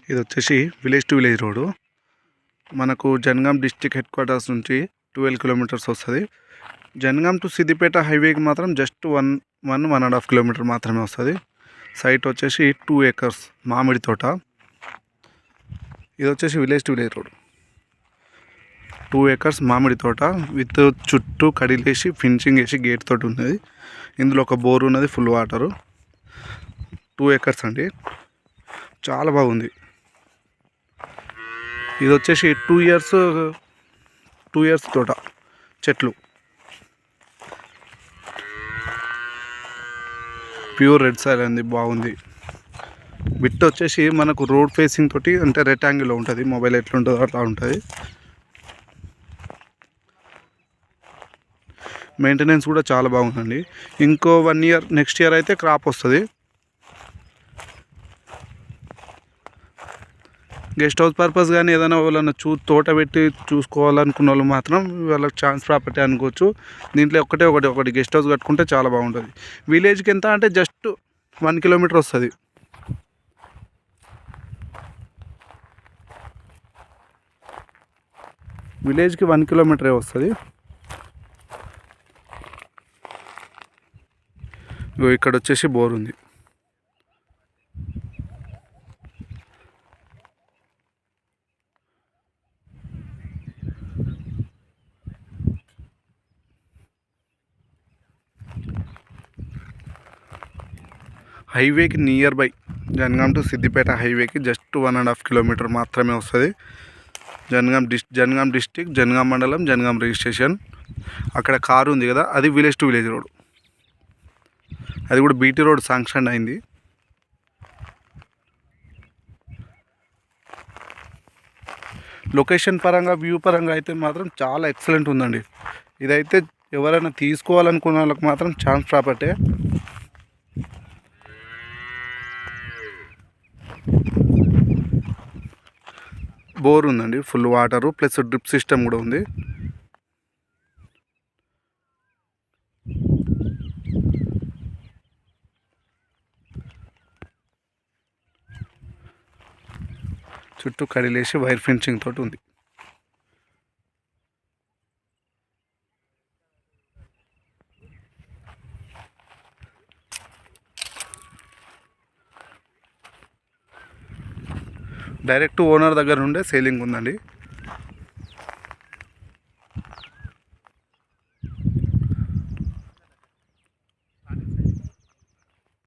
ఇది వచ్చేసి village to village road. మనకు జనగాం డిస్టిక్ హెడ్ క్వార్టర్స్ నుంచి 12 కిలోమీటర్స్ వస్తుంది. జనగాం టు సిద్దిపేట హైవేకి మాత్రం జస్ట్ 1.5 కిలోమీటర్ మాత్రమే వస్తుంది. సైట్ వచ్చేసి 2 acres మామిడి తోట. ఇది వచ్చేసి village to village road. 2 acres మామిడి తోట విత్ చుట్టూ కడిలేసి ఫినిషింగ్ వేసి గేట్ తోటి ఉన్నది. ఇందులో ఒక బోర్ ఉన్నది, ఫుల్ వాటరు. 2 acres అండి, చాలా బాగుంది. ఇది వచ్చేసి 2 years తోట చెట్లు, ప్యూర్ రెడ్ సాయిల్ అండి, బాగుంది. బిట్ వచ్చేసి మనకు రోడ్ ఫేసింగ్ తోటి, అంటే రెక్టాంగిల్లో ఉంటుంది. మొబైల్ ఎట్లుంటుందో అట్లా ఉంటుంది. మెయింటెనెన్స్ కూడా చాలా బాగుందండి. ఇంకో 1 year, నెక్స్ట్ ఇయర్ అయితే క్రాప్ వస్తుంది. గెస్ట్ హౌస్ పర్పస్ కానీ ఏదైనా వాళ్ళని తోట పెట్టి చూసుకోవాలనుకున్న వాళ్ళు మాత్రం వాళ్ళకి ఛాన్స్ ప్రాపర్టీ అనుకోవచ్చు. దీంట్లో ఒకటి గెస్ట్ హౌస్ కట్టుకుంటే చాలా బాగుంటుంది. విలేజ్కి ఎంత అంటే జస్ట్ 1 kilometer వస్తుంది. విలేజ్కి 1 kilometer వస్తుంది. ఇక్కడ వచ్చేసి బోర్ ఉంది. హైవేకి near by Jangaon to Siddipet హైవేకి జస్ట్ 1.5 kilometer మాత్రమే వస్తుంది. జనగాం డిస్టిక్, జనగాం మండలం, జనగాం రిజిస్ట్రేషన్. అక్కడ కారు ఉంది కదా, అది విలేజ్ టు విలేజ్ రోడ్. అది కూడా బీటీ రోడ్ శాంక్షన్ అయింది. లొకేషన్ పరంగా, వ్యూ పరంగా అయితే మాత్రం చాలా ఎక్సలెంట్ ఉందండి. ఇదైతే ఎవరైనా తీసుకోవాలనుకున్న వాళ్ళకి మాత్రం ఛాన్స్ ప్రాపర్టీ. బోర్ ఉందండి, full water, plus drip system కూడా ఉంది. చుట్టూ కడిలేసి వైర్ ఫెన్సింగ్ తోటి ఉంది. డైరెక్ట్ ఓనర్ దగ్గర నుండే సేలింగ్ ఉందండి.